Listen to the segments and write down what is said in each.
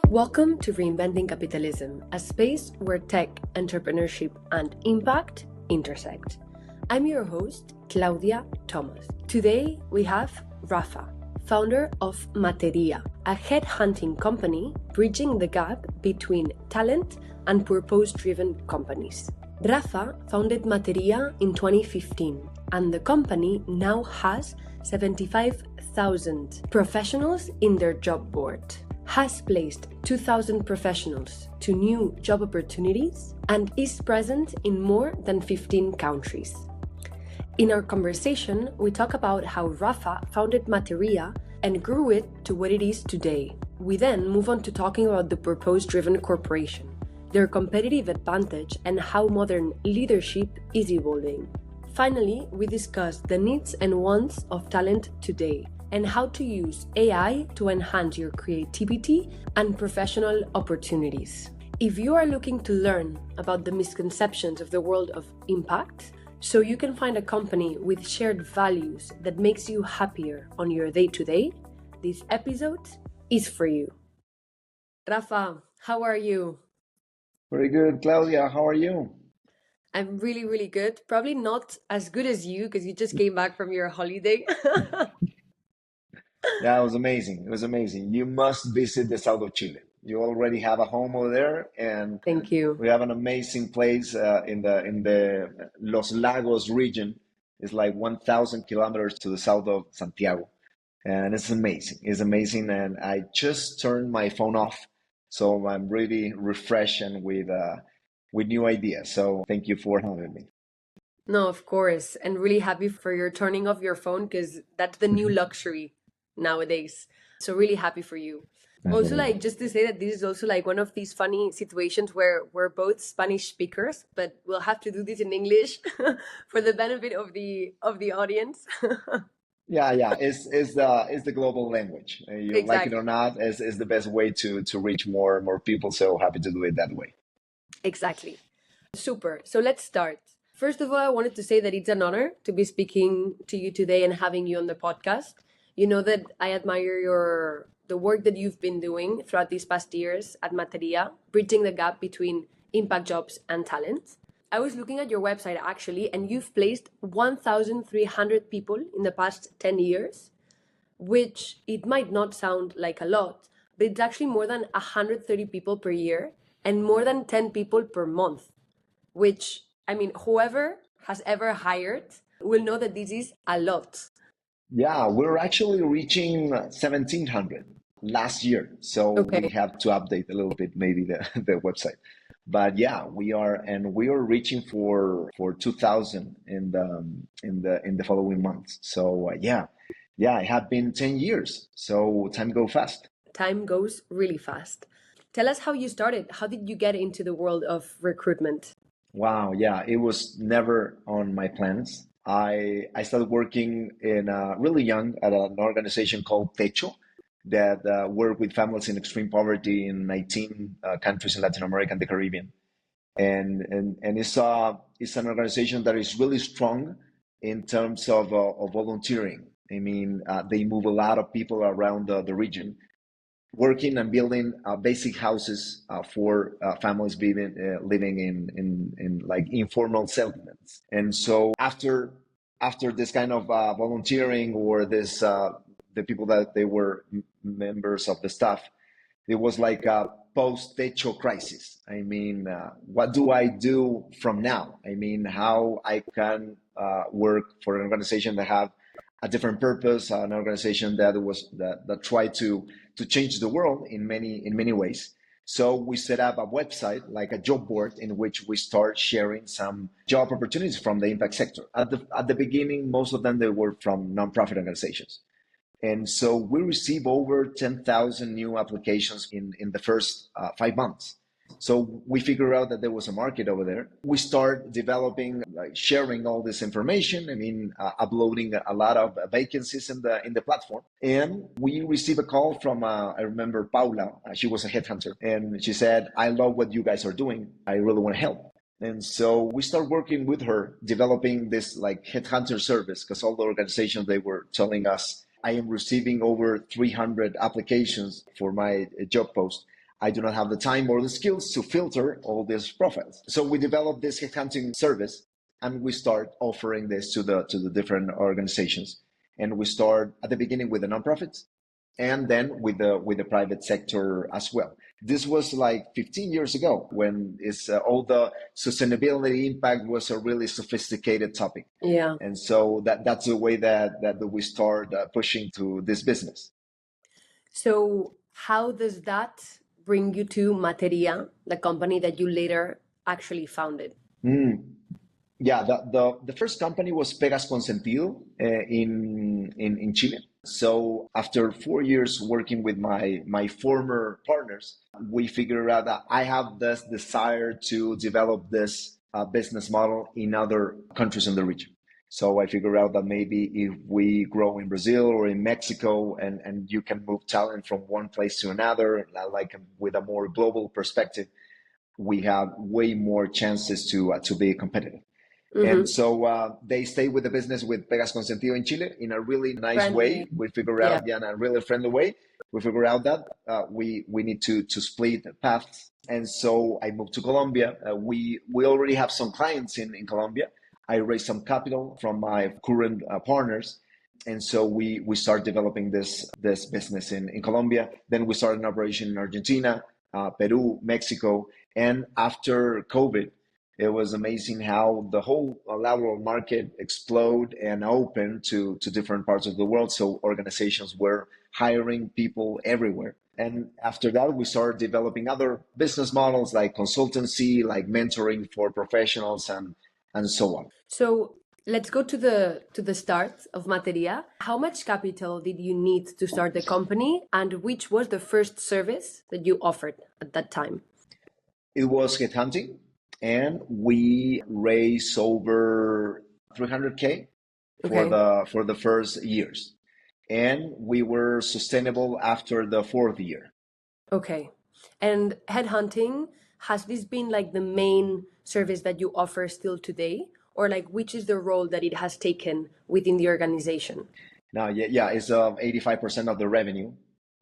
Welcome to Reinventing Capitalism, a space where tech, entrepreneurship, and impact intersect. I'm your host, Claudia Thomas. Today we have Rafa, founder of Matteria, a headhunting company bridging the gap between talent and purpose-driven companies. Rafa founded Matteria in 2015, and the company now has 75,000 professionals in their job board, has placed 2,000 professionals to new job opportunities, and is present in more than 15 countries. In our conversation, we talk about how Rafa founded Matteria and grew it to what it is today. We then move on to talking about the purpose-driven corporation, their competitive advantage, and how modern leadership is evolving. Finally, we discuss the needs and wants of talent today and how to use AI to enhance your creativity and professional opportunities. If you are looking to learn about the misconceptions of the world of impact, so you can find a company with shared values that makes you happier on your day-to-day, this episode is for you. Rafa, how are you? Very good, Claudia. How are you? I'm really, really good. Probably not as good as you because you just came back from your holiday. Yeah, it was amazing. It was amazing. You must visit the south of Chile. You already have a home over there, and Thank you. we have an amazing place in the Los Lagos region. It's like 1,000 kilometers to the south of Santiago, and it's amazing. It's amazing, and I just turned my phone off, so I'm really refreshed and with new ideas. So thank you for having me. No, of course. And really happy for your turning off your phone because that's the new luxury nowadays. So really happy for you. Also, Absolutely. like just to say that this is also like one of these funny situations where we're both Spanish speakers, but we'll have to do this in English for the benefit of the audience. Yeah. It's the global language. You like it or Exactly. not, is the best way to reach more people. So happy to do it that way. Exactly. Super. So let's start. First of all, I wanted to say that it's an honor to be speaking to you today and having you on the podcast. You know that I admire the work that you've been doing throughout these past years at Materia, bridging the gap between impact jobs and talent. I was looking at your website actually, and you've placed 1,300 people in the past 10 years, which it might not sound like a lot, but it's actually more than 130 people per year and more than 10 people per month, which, I mean, whoever has ever hired will know that this is a lot. Yeah, we're actually reaching 1,700 last year. So we Okay. have to update a little bit, maybe the website. But yeah, we are reaching for 2,000 in the following months. So yeah, it had been 10 years. So time go fast. Time goes really fast. Tell us how you started. How did you get into the world of recruitment? Wow, yeah, it was never on my plans. I started working in really young at an organization called Techo that work with families in extreme poverty in 19 countries in Latin America and the Caribbean. And it's an organization that is really strong in terms of volunteering. I mean, they move a lot of people around the region working and building basic houses for families living in like informal settlements. And so after this kind of volunteering or this the people that they were members of the staff, it was like a post-techo crisis. I mean, what do I do from now? I mean, how I can work for an organization that have a different purpose, an organization that tried to change the world in many ways. So we set up a website, like a job board, in which we start sharing some job opportunities from the impact sector. At the beginning, most of them they were from nonprofit organizations. And so we receive over 10,000 new applications in the first 5 months. So we figured out that there was a market over there. We start developing, like sharing all this information. I mean, uploading a lot of vacancies in the platform. And we receive a call from, I remember Paula. She was a headhunter, and she said, "I love what you guys are doing. I really want to help." And so we start working with her, developing this like headhunter service, because all the organizations they were telling us, I am receiving over 300 applications for my job post. I do not have the time or the skills to filter all these profiles. So we developed this headhunting service, and we start offering this to the different organizations. And we start at the beginning with the nonprofits, and then with the private sector as well. This was like 15 years ago, when all the sustainability impact was a really sophisticated topic. Yeah. And so that's the way that we start pushing to this business. So how does that bring you to Matteria, the company that you later actually founded? Yeah, the first company was Pegas Consentido in Chile. So after 4 years working with my former partners, we figured out that I have this desire to develop this business model in other countries in the region. So I figured out that maybe if we grow in Brazil or in Mexico, and you can move talent from one place to another, like with a more global perspective, we have way more chances to be competitive. And so they stay with the business with Pegas Consentido in Chile in a really nice way. We figure out, in a really friendly way, we figure out that we need to split paths. And so I moved to Colombia. We already have some clients in Colombia. I raised some capital from my current partners. And so we start developing this business in Colombia. Then we started an operation in Argentina, Peru, Mexico. And after COVID, it was amazing how the whole lateral market exploded and opened to different parts of the world. So organizations were hiring people everywhere. And after that, we started developing other business models like consultancy, like mentoring for professionals, and so on. So let's go to the start of Matteria. How much capital did you need to start the company, and which was the first service that you offered at that time? It was headhunting. And we raised over 300K for the first years. And we were sustainable after the fourth year. Okay. And headhunting, has this been like the main service that you offer still today? Or like which is the role that it has taken within the organization? Now, it's 85% of the revenue.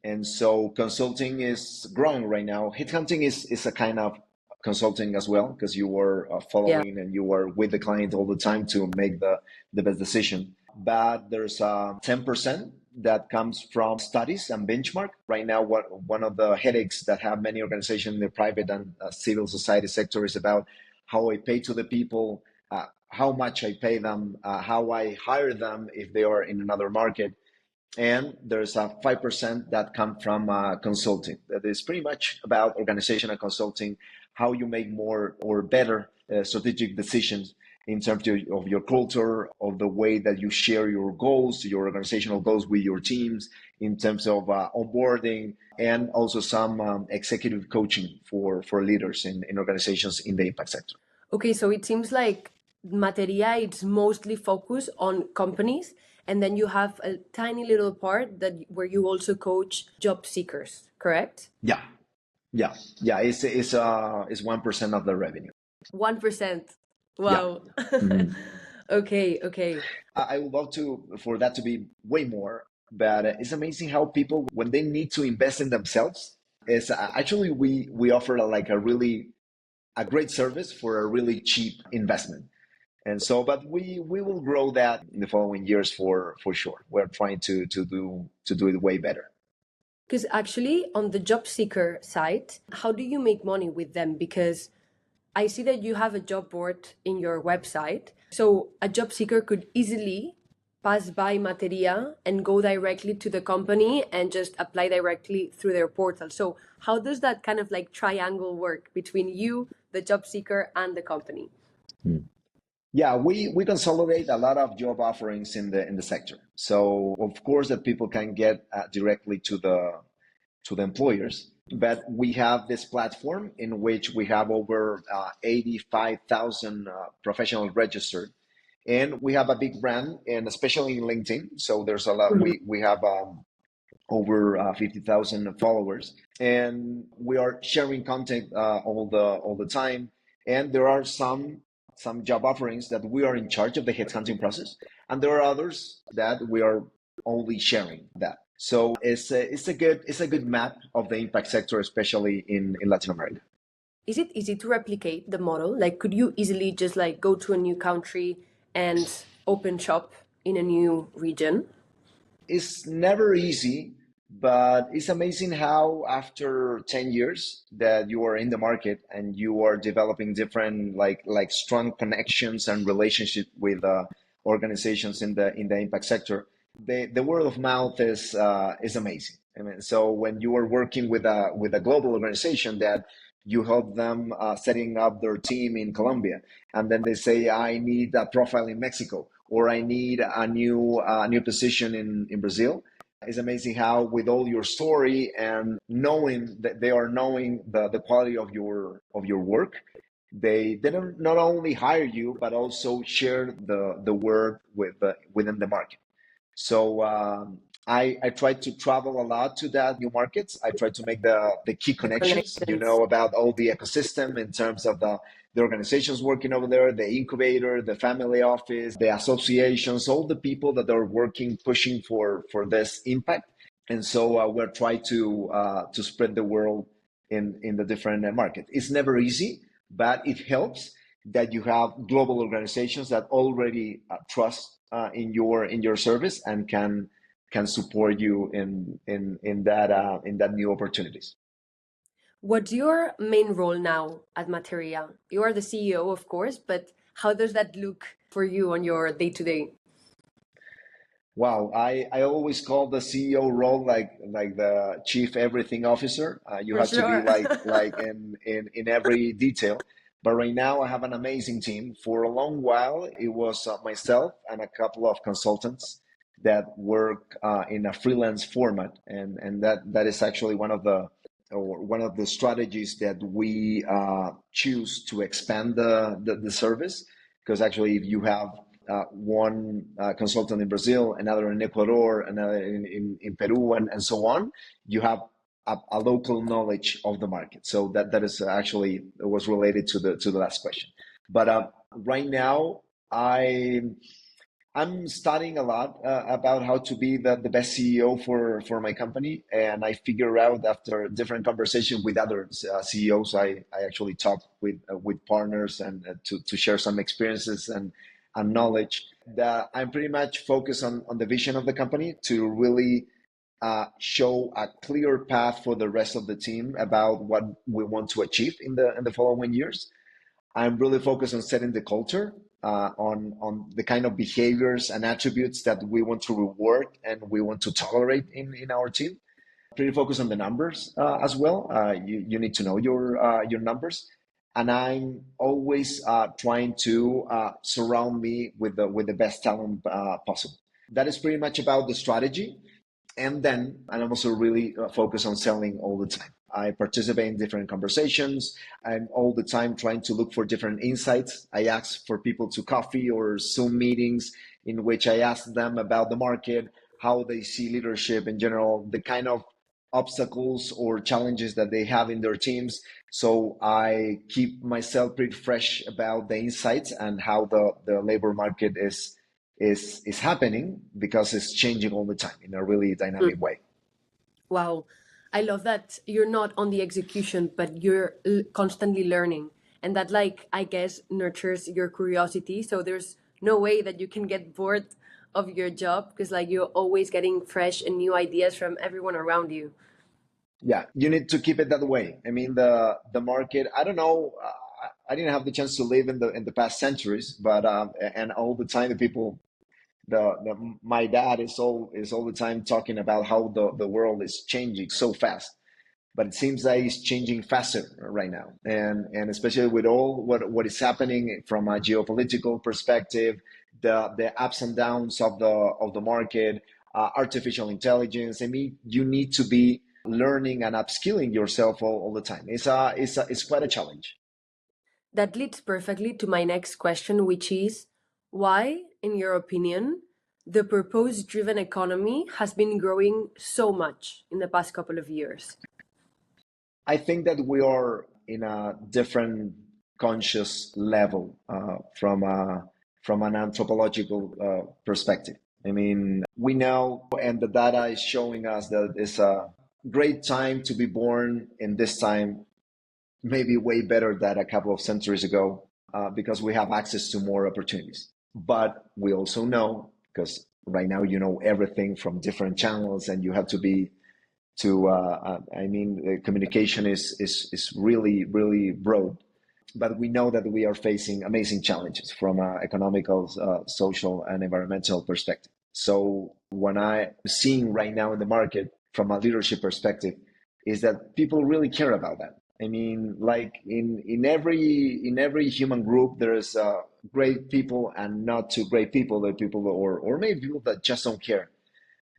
And so consulting is growing right now. Headhunting is a kind of consulting as well, because you were following and you were with the client all the time to make the best decision. But there's 10% that comes from studies and benchmark. Right now, one of the headaches that have many organizations in the private and civil society sector is about how I pay to the people, how much I pay them, how I hire them if they are in another market. And there's a 5% that come from consulting. That is pretty much about organizational consulting, how you make more or better strategic decisions in terms of your culture, of the way that you share your goals, your organizational goals with your teams, in terms of onboarding, and also some executive coaching for leaders in organizations in the impact sector. Okay, so it seems like Matteria, it's mostly focused on companies, and then you have a tiny little part where you also coach job seekers, correct? Yeah. It's 1% of the revenue. 1%. Wow. Yeah. Mm-hmm. Okay. I would love for that to be way more, but it's amazing how people, when they need to invest in themselves, is actually we offer a great service for a really cheap investment. And so, but we will grow that in the following years for sure. We're trying to do it way better. Because actually, on the job seeker side, how do you make money with them? Because I see that you have a job board in your website. So a job seeker could easily pass by Matteria and go directly to the company and just apply directly through their portal. So how does that kind of like triangle work between you, the job seeker, and the company? Yeah, we consolidate a lot of job offerings in the sector. So of course that people can get directly to the employers, but we have this platform in which we have over 85,000 professionals registered, and we have a big brand, and especially in LinkedIn. So there's a lot. We have over 50,000 followers, and we are sharing content all the time. And there are some job offerings that we are in charge of the headhunting process, and there are others that we are only sharing that. So it's a good map of the impact sector, especially in Latin America. Is it easy to replicate the model? Like, could you easily just like go to a new country and open shop in a new region? It's never easy, but it's amazing how after 10 years that you are in the market and you are developing different like strong connections and relationship with organizations in the impact sector, the word of mouth is amazing. I mean, so when you are working with a global organization that you help them setting up their team in Colombia, and then they say, I need a profile in Mexico, or I need a new position in Brazil. It's amazing how with all your story and knowing that they are knowing the quality of your work, they don't not only hire you but also share the word within the market. So I try to travel a lot to that new markets. I try to make the key The connections, connections. about all the ecosystem in terms of the organizations working over there, the incubator, the family office, the associations, all the people that are working, pushing for this impact. And so we're trying to spread the world in the different markets. It's never easy, but it helps that you have global organizations that already trust in your service and can support you in that new opportunities. What's your main role now at Materia? You are the CEO, of course, but how does that look for you on your day to day? Wow, I always call the CEO role like the chief everything officer. You For have to be sure. like in every detail. But right now I have an amazing team. For a long while, it was myself and a couple of consultants that work in a freelance format, and that is actually one of the strategies that we choose to expand the service. Because actually, if you have one consultant in Brazil, another in Ecuador, another in Peru, and so on, you have a local knowledge of the market. So that is actually was related to the last question. But right now, I'm studying a lot about how to be the best CEO for my company. And I figure out after different conversations with other CEOs, I actually talk with partners and to share some experiences and knowledge that I'm pretty much focused on the vision of the company to really show a clear path for the rest of the team about what we want to achieve in the following years. I'm really focused on setting the culture, on the kind of behaviors and attributes that we want to reward and we want to tolerate in our team. Pretty focused on the numbers as well. You need to know your numbers, and I'm always trying to surround me with the best talent possible. That is pretty much about the strategy. And then I'm also really focused on selling all the time. I participate in different conversations. I'm all the time trying to look for different insights. I ask for people to coffee or Zoom meetings in which I ask them about the market, how they see leadership in general, the kind of obstacles or challenges that they have in their teams. So I keep myself pretty fresh about the insights and how the labor market is happening because it's changing all the time in a really dynamic way. Wow. I love that you're not on the execution, but you're constantly learning. And that, like, I guess, nurtures your curiosity. So there's no way that you can get bored of your job because, like, you're always getting fresh and new ideas from everyone around you. Yeah, you need to keep it that way. I mean, the market. I don't know. I didn't have the chance to live in the past centuries, but and all the time the people my dad is all the time talking about how the world is changing so fast, but it seems that it's changing faster right now, and especially with all what is happening from a geopolitical perspective, the ups and downs of the market, artificial intelligence. I mean, you need to be learning and upskilling yourself all the time. It's quite a challenge. That leads perfectly to my next question, which is why, in your opinion, the purpose driven economy has been growing so much in the past couple of years? I think that we are in a different conscious level from an anthropological perspective. I mean, we know, and the data is showing us that it's a great time to be born in this time, maybe way better than a couple of centuries ago, because we have access to more opportunities. But we also know, because right now you know everything from different channels, and you have to be communication is really broad. But we know that we are facing amazing challenges from an economical, social, and environmental perspective. So what I'm seeing right now in the market from a leadership perspective is that people really care about that. I mean, like in every human group, there's great people and not too great people. There are people, or maybe people that just don't care.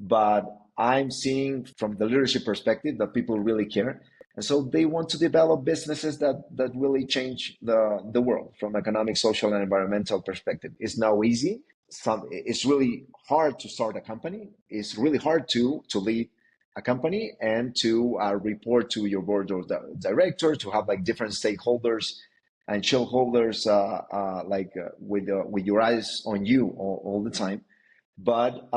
But I'm seeing from the leadership perspective that people really care. And so they want to develop businesses that really change the world from economic, social, and environmental perspective. It's not easy. It's really hard to start a company. It's really hard to lead a company and to report to your board of directors, to have like different stakeholders and shareholders with your eyes on you all the time. But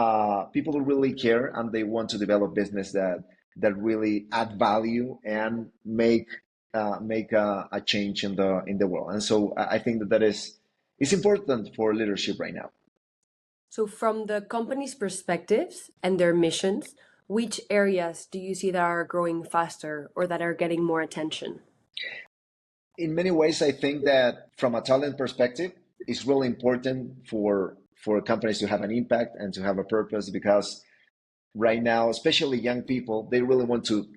people really care, and they want to develop business that really add value and make a change in the world. And so I think that is important for leadership right now. So from the company's perspectives and their missions, which areas do you see that are growing faster or that are getting more attention? In many ways, I think that from a talent perspective, it's really important for companies to have an impact and to have a purpose, because right now, especially young people, they really want to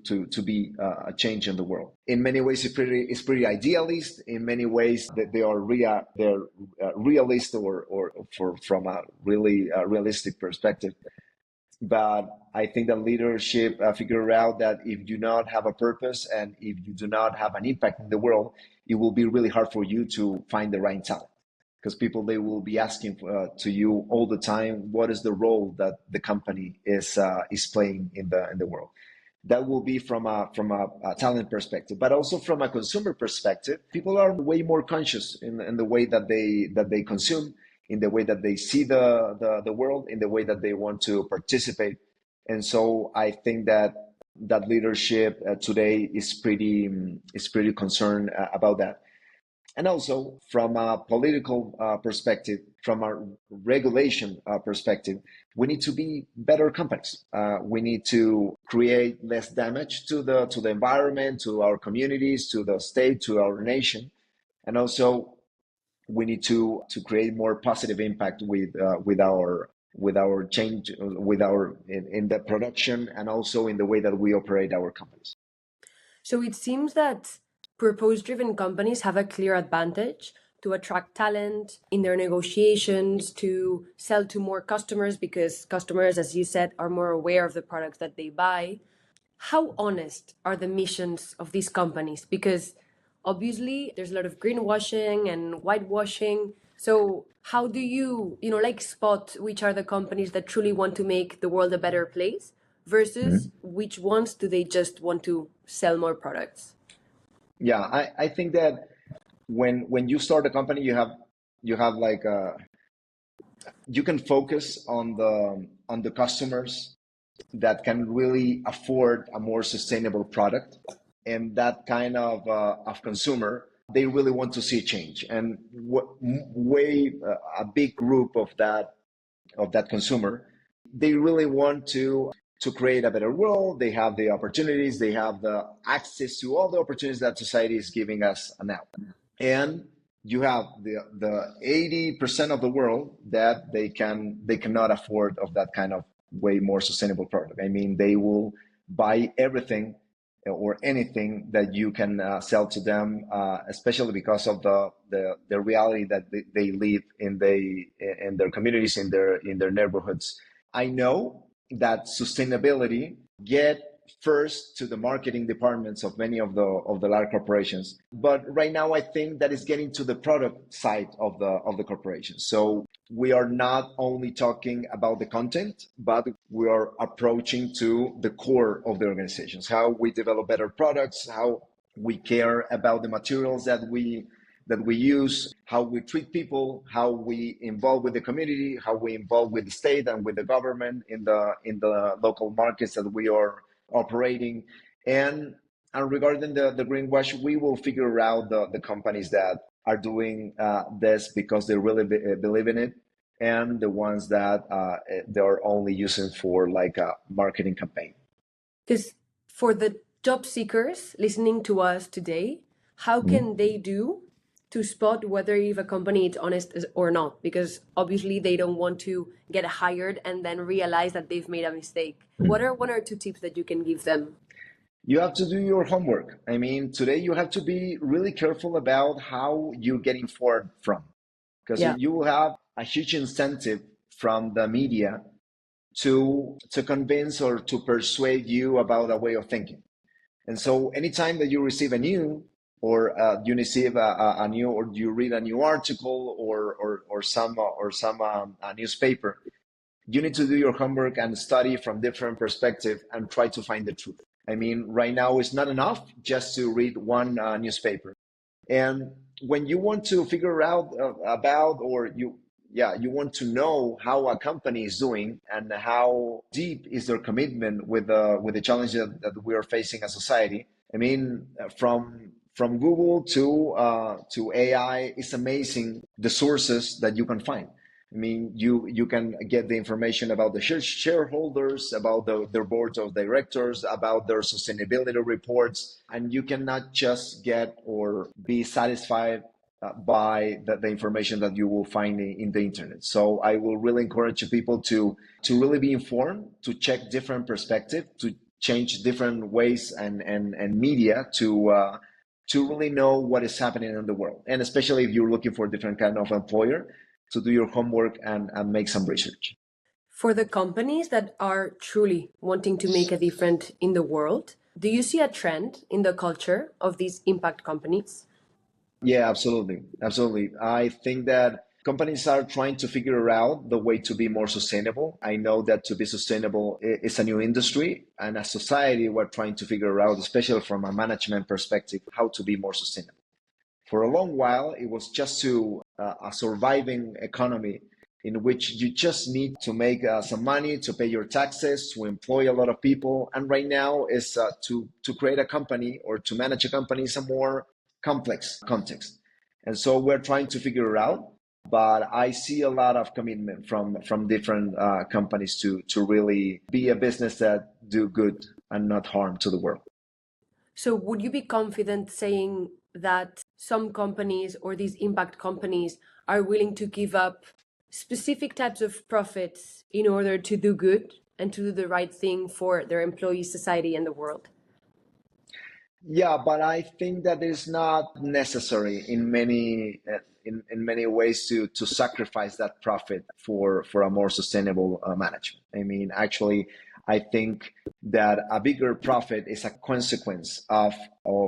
be a change in the world. In many ways, it's pretty idealist. In many ways, that they're realist or from a really realistic perspective. But I think that leadership figure out that if you do not have a purpose and if you do not have an impact in the world, it will be really hard for you to find the right talent. Because people, they will be asking to you all the time, what is the role that the company is playing in the world? That will be from a talent perspective, but also from a consumer perspective. People are way more conscious in the way that they consume, in the way that they see the world, in the way that they want to participate. And so I think that leadership today is pretty concerned about that. And also from a political perspective, from a regulation perspective, we need to be better companies. We need to create less damage to the environment, to our communities, to the state, to our nation, and also we need to create more positive impact with our change, in the production, and also in the way that we operate our companies. So it seems that purpose-driven companies have a clear advantage to attract talent in their negotiations, to sell to more customers, because customers, as you said, are more aware of the products that they buy. How honest are the missions of these companies? Because obviously there's a lot of greenwashing and whitewashing. So how do you spot which are the companies that truly want to make the world a better place versus which ones do they just want to sell more products? Yeah, I think that when you start a company, you have like you can focus on the customers that can really afford a more sustainable product, and that kind of consumer, they really want to see change. And a big group of that consumer, they really want to create a better world. They have the opportunities, they have the access to all the opportunities that society is giving us now. And you have the 80% of the world that they cannot afford of that kind of way more sustainable product. I mean, they will buy everything or anything that you can sell to them, especially because of the reality that they live in their communities, in their neighborhoods. I know that sustainability get first to the marketing departments of many of the large corporations, but right now I think that is getting to the product side of the corporation. So we are not only talking about the content, but we are approaching to the core of the organizations, how we develop better products, how we care about the materials that we that we use, how we treat people, how we involve with the community, how we involve with the state and with the government in the local markets that we are operating. And regarding the greenwash, we will figure out the companies that are doing this because they really believe in it, and the ones that they're only using for like a marketing campaign. Because for the job seekers listening to us today, how can they do to spot whether if a company is honest or not? Because obviously they don't want to get hired and then realize that they've made a mistake. What are one or two tips that you can give them? You have to do your homework. I mean, today you have to be really careful about how you get informed from, because you will have a huge incentive from the media to convince or to persuade you about a way of thinking. And so anytime that you receive a new, or you receive a new, or you read a new article or some newspaper, you need to do your homework and study from different perspectives and try to find the truth. I mean, right now it's not enough just to read one newspaper. And when you want to figure out about, or you want to know how a company is doing and how deep is their commitment with the challenges that we are facing as society. I mean, from Google to AI, it's amazing the sources that you can find. I mean, you can get the information about the shareholders, about their boards of directors, about their sustainability reports, and you cannot just get or be satisfied by the information that you will find in the internet. So I will really encourage people to really be informed, to check different perspectives, to change different ways and media to really know what is happening in the world. And especially if you're looking for a different kind of employer, to do your homework and make some research. For the companies that are truly wanting to make a difference in the world, do you see a trend in the culture of these impact companies? Yeah, absolutely. Absolutely. I think that companies are trying to figure out the way to be more sustainable. I know that to be sustainable is a new industry, and as society, we're trying to figure out, especially from a management perspective, how to be more sustainable. For a long while, it was just a surviving economy in which you just need to make some money to pay your taxes, to employ a lot of people. And right now is to create a company or to manage a company is a more complex context. And so we're trying to figure it out. But I see a lot of commitment from different companies to really be a business that do good and not harm to the world. So would you be confident saying that some companies or these impact companies are willing to give up specific types of profits in order to do good and to do the right thing for their employees, society, and the world? Yeah, but I think that it's not necessary in many ways to sacrifice that profit for a more sustainable management. I mean, actually, I think that a bigger profit is a consequence of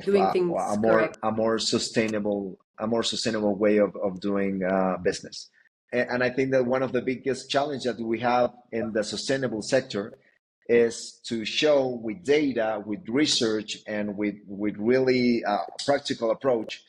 Doing things correct. a more sustainable way of doing business. And I think that one of the biggest challenges that we have in the sustainable sector is to show with data, with research, and with really practical approach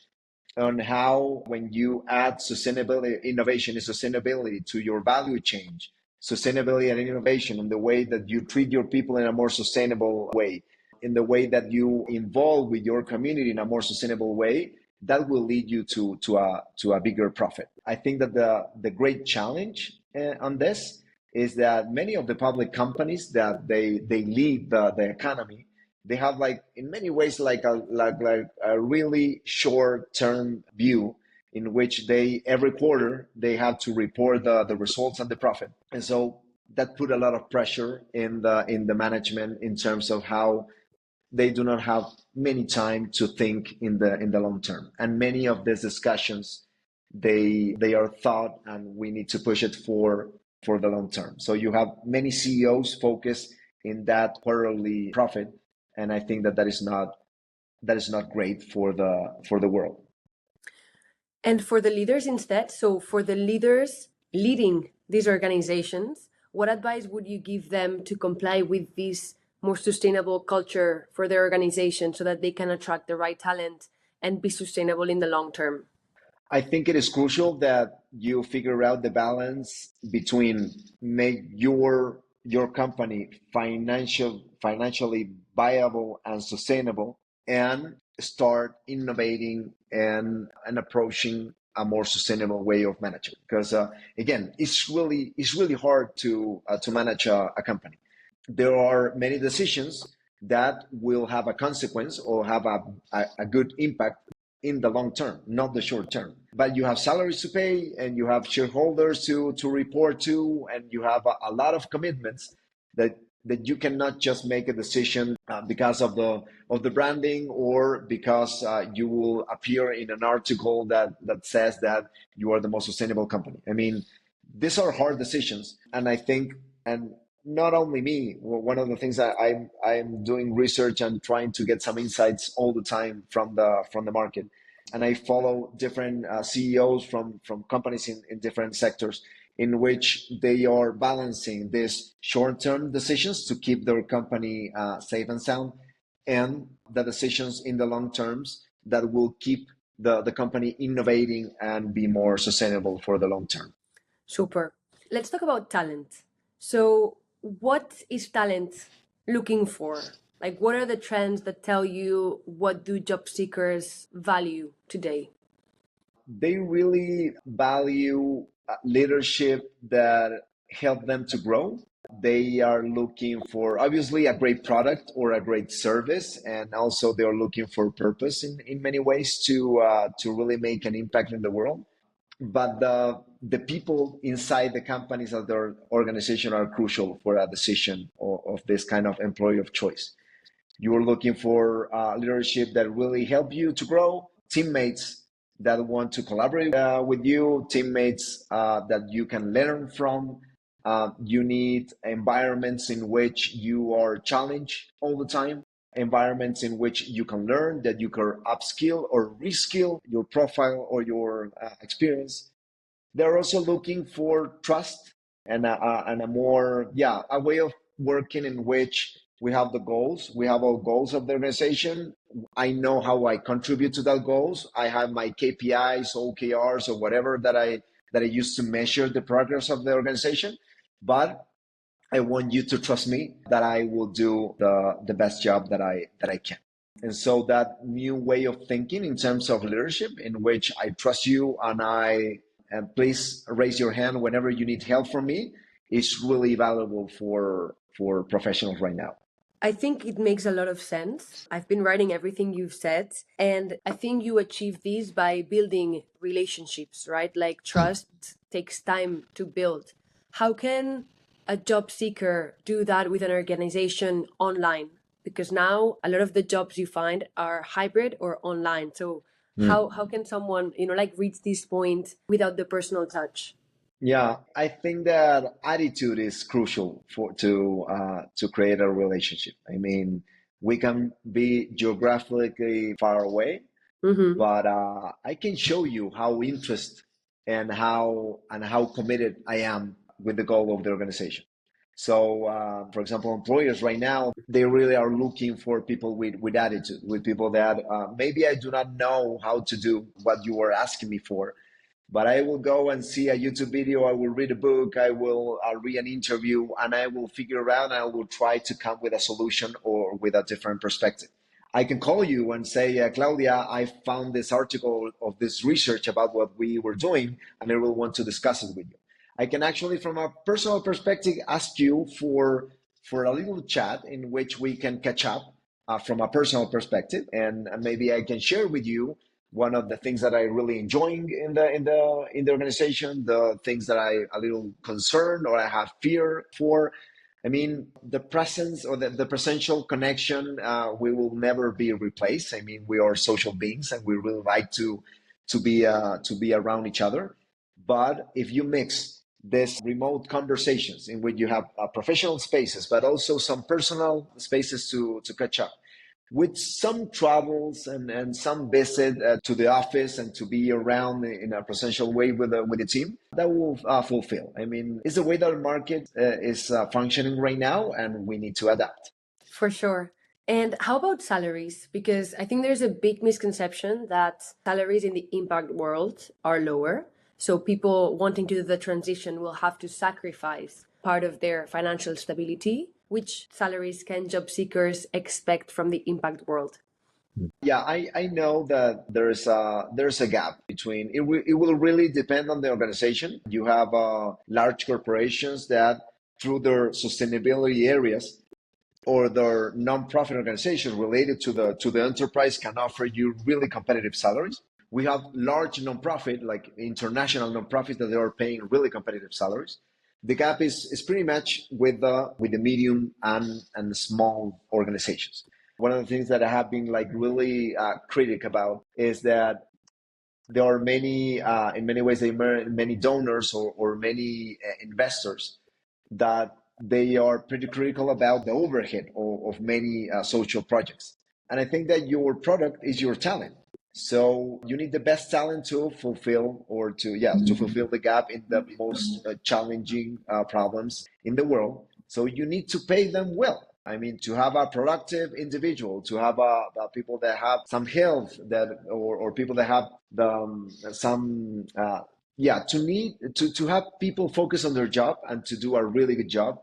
on how, when you add sustainability, innovation and sustainability to your value chain, sustainability and innovation in the way that you treat your people in a more sustainable way, in the way that you involve with your community in a more sustainable way, that will lead you to a bigger profit. I think that the great challenge on this is that many of the public companies that they lead the economy, they have, like, in many ways, like a really short-term view in which they every quarter they have to report the results and the profit. And so that put a lot of pressure in the management in terms of how they do not have many time to think in the long term. And many of these discussions, they are thought, and we need to push it for the long term. So you have many CEOs focused in that quarterly profit, and I think that is not great for the world. And for the leaders instead, so for the leaders leading these organizations, what advice would you give them to comply with this more sustainable culture for their organization so that they can attract the right talent and be sustainable in the long term? I think it is crucial that you figure out the balance between make your company financially viable and sustainable, and start innovating and approaching a more sustainable way of managing. Because again, it's really hard to manage a company. There are many decisions that will have a consequence or have a good impact in the long term, not the short term. But you have salaries to pay, and you have shareholders to report to, and you have a lot of commitments that you cannot just make a decision because of the branding, or because you will appear in an article that says that you are the most sustainable company. I mean, these are hard decisions, and I think, and not only me, one of the things that I'm doing research and trying to get some insights all the time from the market, and I follow different CEOs from companies in different sectors, in which they are balancing these short-term decisions to keep their company safe and sound, and the decisions in the long terms that will keep the company innovating and be more sustainable for the long term. Super. Let's talk about talent. So, what is talent looking for? Like, what are the trends that tell you what do job seekers value today? They really value leadership that help them to grow. They are looking for obviously a great product or a great service, and also they are looking for purpose in many ways to really make an impact in the world. But the people inside the companies of their organization are crucial for a decision of this kind of employee of choice. You are looking for leadership that really help you to grow, teammates that want to collaborate with you, teammates that you can learn from. You need environments in which you are challenged all the time, environments in which you can learn, that you can upskill or reskill your profile or your experience. They're also looking for trust and a more, a way of working in which we have the goals. We have our goals of the organization. I know how I contribute to that goals. I have my KPIs, OKRs, or whatever that I use to measure the progress of the organization. But I want you to trust me that I will do the best job that I can. And so that new way of thinking in terms of leadership, in which I trust you and please raise your hand whenever you need help from me, is really valuable for professionals right now. I think it makes a lot of sense. I've been writing everything you've said, and I think you achieve this by building relationships, right? Like trust takes time to build. How can a job seeker do that with an organization online? Because now a lot of the jobs you find are hybrid or online. So how can someone, like reach this point without the personal touch? Yeah, I think that attitude is crucial to create a relationship. I mean, we can be geographically far away, Mm-hmm. but I can show you how interested and how committed I am with the goal of the organization. So, for example, employers right now, they really are looking for people with attitude, with people that maybe I do not know how to do what you are asking me for, but I will go and see a YouTube video, I will read a book, I will read an interview, and I will figure out, and I will try to come with a solution or with a different perspective. I can call you and say, Claudia, I found this article of this research about what we were doing, and I will want to discuss it with you. I can actually, from a personal perspective, ask you for a little chat in which we can catch up from a personal perspective, and maybe I can share with you one of the things that I really enjoying in the organization, the things that I a little concerned or I have fear for. I mean, the presence or the presential connection, we will never be replaced. I mean, we are social beings, and we really like to be around each other. But if you mix this remote conversations in which you have professional spaces, but also some personal spaces to catch up, with some travels and some visit to the office and to be around in a presential way with the team, that will fulfill. I mean, it's the way that the market is functioning right now, and we need to adapt. For sure. And how about salaries? Because I think there's a big misconception that salaries in the impact world are lower. So people wanting to do the transition will have to sacrifice part of their financial stability. Which salaries can job seekers expect from the impact world? Yeah, I know that there's a gap between it will really depend on the organization. You have large corporations that through their sustainability areas or their nonprofit organizations related to the enterprise can offer you really competitive salaries. We have large nonprofit, like international nonprofits, that they are paying really competitive salaries. The gap is pretty much with the medium and small organizations. One of the things that I have been like really critic about is that there are many, in many ways, many donors or many investors that they are pretty critical about the overhead of many social projects. And I think that your product is your talent. So you need the best talent to fulfill or to fulfill the gap in the most challenging problems in the world. So you need to pay them well. I mean, to have a productive individual, to have people that have some health that, or people that have some to have people focus on their job and to do a really good job,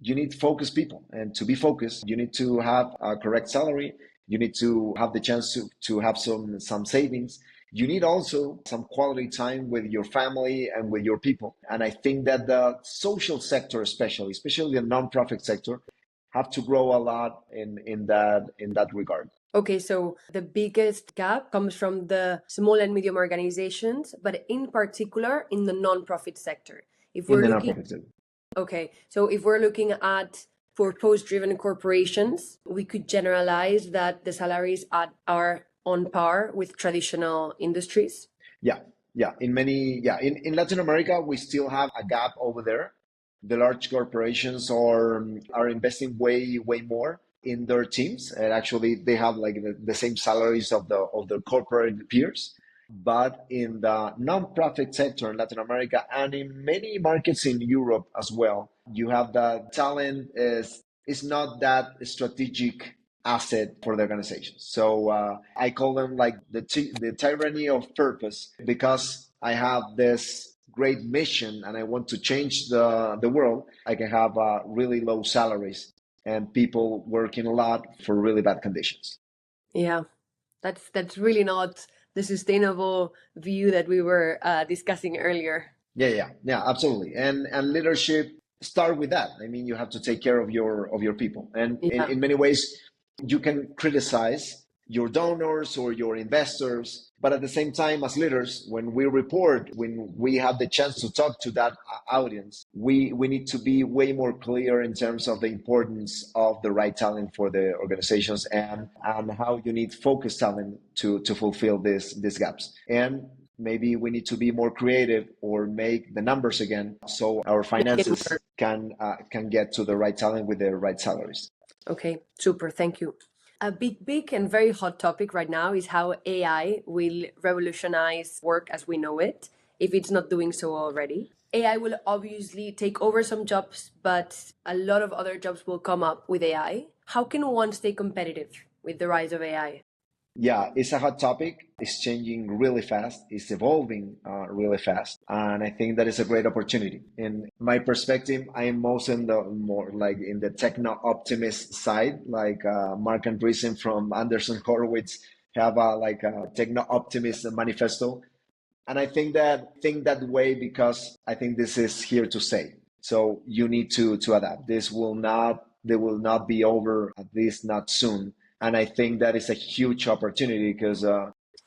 you need focused people. And to be focused, you need to have a correct salary. You need to have the chance to have some savings. You need also some quality time with your family and with your people. And I think that the social sector, especially the nonprofit sector, have to grow a lot in that regard. Okay, so the biggest gap comes from the small and medium organizations, but in particular in the nonprofit sector. If In we're the looking, nonprofit sector. okay, so if we're looking at purpose-driven corporations, we could generalize that the salaries are on par with traditional industries. Yeah, in Latin America, we still have a gap over there. The large corporations are investing way more in their teams, and actually they have like the same salaries of the corporate peers. But in the nonprofit sector in Latin America and in many markets in Europe as well, you have the talent is not that strategic asset for the organization. So I call them like the tyranny of purpose, because I have this great mission and I want to change the world. I can have really low salaries and people working a lot for really bad conditions. Yeah, that's really not the sustainable view that we were discussing earlier. Yeah, absolutely. And leadership start with that. I mean, you have to take care of your people. And Yeah. in many ways, you can criticize your donors or your investors, but at the same time, as leaders, when we report, when we have the chance to talk to that audience, we need to be way more clear in terms of the importance of the right talent for the organizations and how you need focused talent to fulfill these gaps. And maybe we need to be more creative or make the numbers again so our Make it finances work. can get to the right talent with the right salaries. Okay, super. Thank you. A big and very hot topic right now is how AI will revolutionize work as we know it, if it's not doing so already. AI will obviously take over some jobs, but a lot of other jobs will come up with AI. How can one stay competitive with the rise of AI? Yeah, it's a hot topic. It's changing really fast. It's evolving really fast, and I think that is a great opportunity. In my perspective, I am most in the more like in the techno optimist side, like Mark Andreessen from Anderson Horowitz have a like a techno optimist manifesto, and I think that way because I think this is here to stay. So you need to adapt. They will not be over, at least not soon. And I think that is a huge opportunity because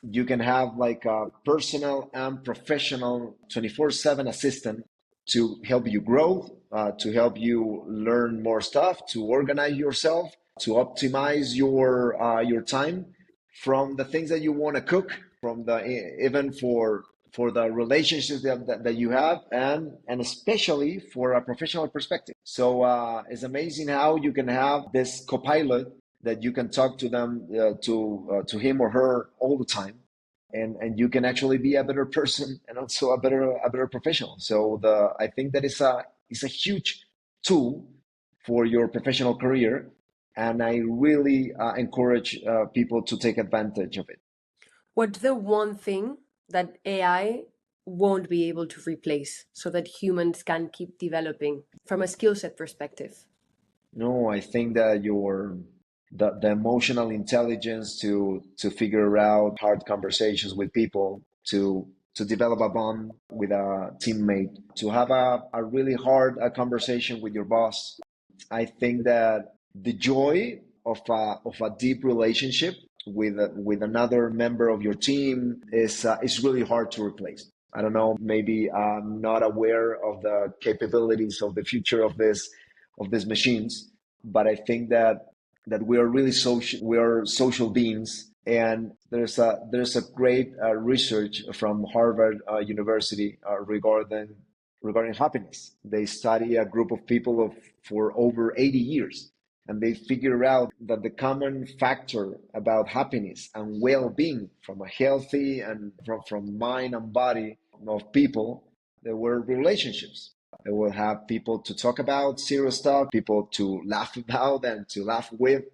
you can have like a personal and professional 24/7 assistant to help you grow, to help you learn more stuff, to organize yourself, to optimize your time from the things that you want to cook, from the even for the relationships that you have, and especially for a professional perspective. So it's amazing how you can have this copilot that you can talk to them to him or her all the time, and you can actually be a better person and also a better professional. So the I think that is a huge tool for your professional career, And I really encourage people to take advantage of it. What's the one thing that AI won't be able to replace so that humans can keep developing from a skill set perspective? No, I think that the emotional intelligence to figure out hard conversations with people, to develop a bond with a teammate, to have a really hard conversation with your boss. I think that the joy of a deep relationship with another member of your team is really hard to replace. I don't know, maybe I'm not aware of the capabilities of the future of these machines, but I think that we are really social. We are social beings, and there's a great research from Harvard University regarding happiness. They study a group of people for over 80 years, and they figure out that the common factor about happiness and well-being from a healthy and from mind and body of people, there were relationships. They will have people to talk about serious stuff, people to laugh about and to laugh with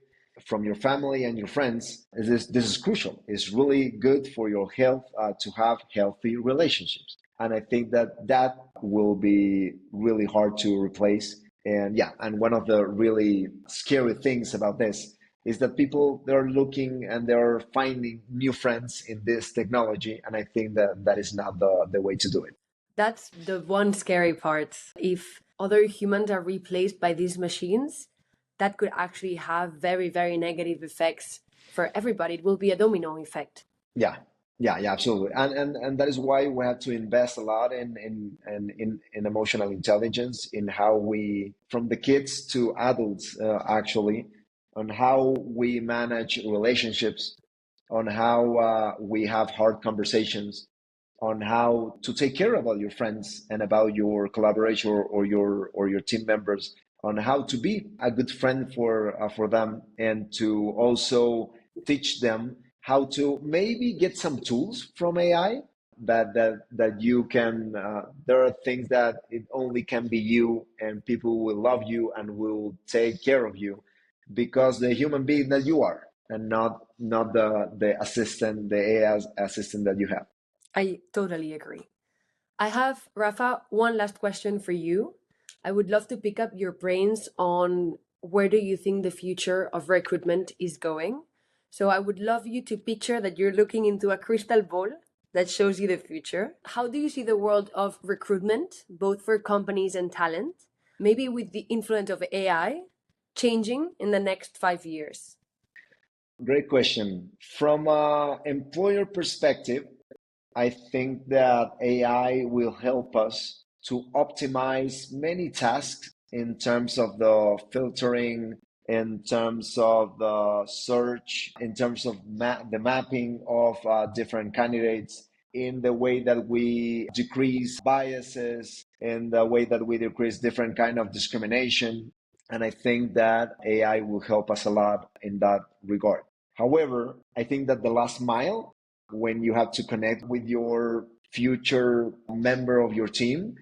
from your family and your friends. This is crucial. It's really good for your health to have healthy relationships. And I think that will be really hard to replace. And yeah, and one of the really scary things about this is that people, they're looking and they're finding new friends in this technology. And I think that is not the way to do it. That's the one scary part. If other humans are replaced by these machines, that could actually have very, very negative effects for everybody. It will be a domino effect. Yeah, yeah, absolutely. And that is why we have to invest a lot in emotional intelligence, in how we, from the kids to adults, actually, on how we manage relationships, on how we have hard conversations, on how to take care about your friends and about your collaboration or your team members, on how to be a good friend for them, and to also teach them how to maybe get some tools from AI that you can. There are things that it only can be you, and people will love you and will take care of you because the human being that you are, and not the assistant, the AI assistant that you have. I totally agree. I have, Rafa, one last question for you. I would love to pick up your brains on where do you think the future of recruitment is going. So I would love you to picture that you're looking into a crystal ball that shows you the future. How do you see the world of recruitment, both for companies and talent, maybe with the influence of AI, changing in the next 5 years? Great question. From an employer perspective, I think that AI will help us to optimize many tasks in terms of the filtering, in terms of the search, in terms of the mapping of different candidates, in the way that we decrease biases, in the way that we decrease different kind of discrimination. And I think that AI will help us a lot in that regard. However, I think that the last mile, when you have to connect with your future member of your team,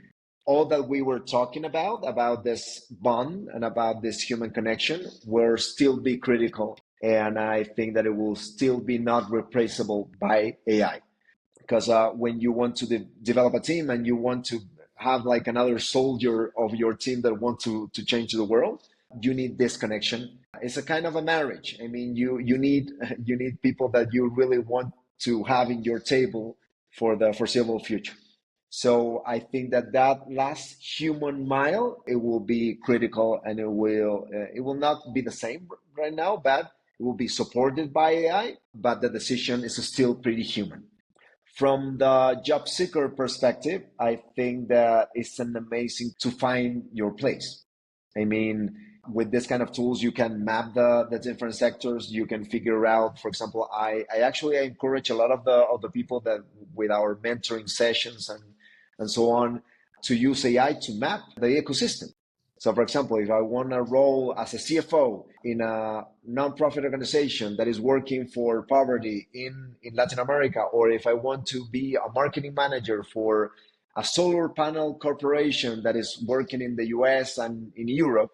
all that we were talking about this bond and about this human connection, will still be critical. And I think that it will still be not replaceable by AI. Because when you want to develop a team and you want to have like another soldier of your team that want to change the world, you need this connection. It's a kind of a marriage. I mean, you need you need people that you really want to have in your table for the foreseeable future. So I think that last human mile, it will be critical, and it will not be the same right now, but it will be supported by AI, but the decision is still pretty human. From the job seeker perspective, I think that it's an amazing to find your place. I mean, with this kind of tools, you can map the different sectors. You can figure out, for example, I actually encourage a lot of the people that with our mentoring sessions and so on to use AI to map the ecosystem. So, for example, if I want a role as a CFO in a nonprofit organization that is working for poverty in Latin America, or if I want to be a marketing manager for a solar panel corporation that is working in the US and in Europe,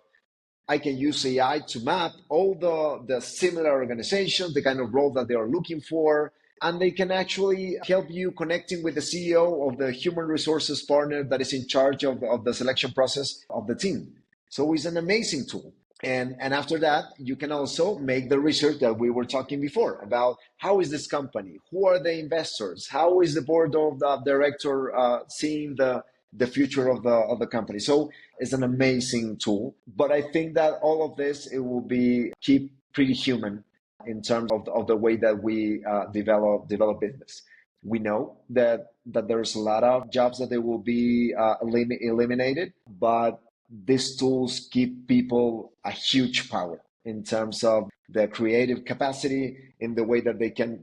I can use AI to map all the similar organizations, the kind of role that they are looking for, and they can actually help you connecting with the CEO of the human resources partner that is in charge of the selection process of the team. So it's an amazing tool. And after that, you can also make the research that we were talking before about how is this company, who are the investors, how is the board of the director seeing the future of the company. So it's an amazing tool. But I think that all of this, it will be keep pretty human in terms of the way that we develop business. We know that there's a lot of jobs that they will be eliminated, but these tools give people a huge power in terms of the creative capacity, in the way that they can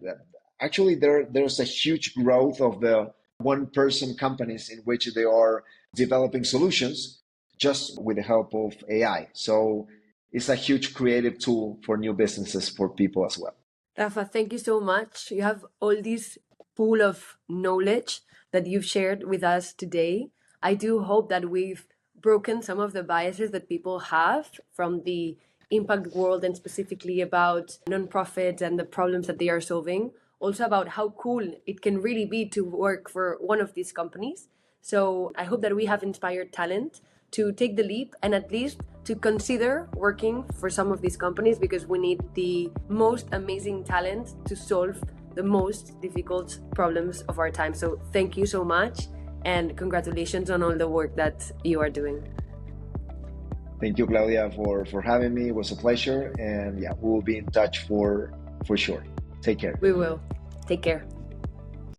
actually there's a huge growth of the one person companies in which they are developing solutions just with the help of AI. So it's a huge creative tool for new businesses, for people as well. Rafa, thank you so much. You have all this pool of knowledge that you've shared with us today. I do hope that we've broken some of the biases that people have from the impact world, and specifically about nonprofits and the problems that they are solving. Also about how cool it can really be to work for one of these companies. So I hope that we have inspired talent to take the leap and at least to consider working for some of these companies, because we need the most amazing talent to solve the most difficult problems of our time. So thank you so much, and congratulations on all the work that you are doing. Thank you, Claudia, for having me. It was a pleasure. And yeah, we will be in touch for sure. Take care. We will. Take care.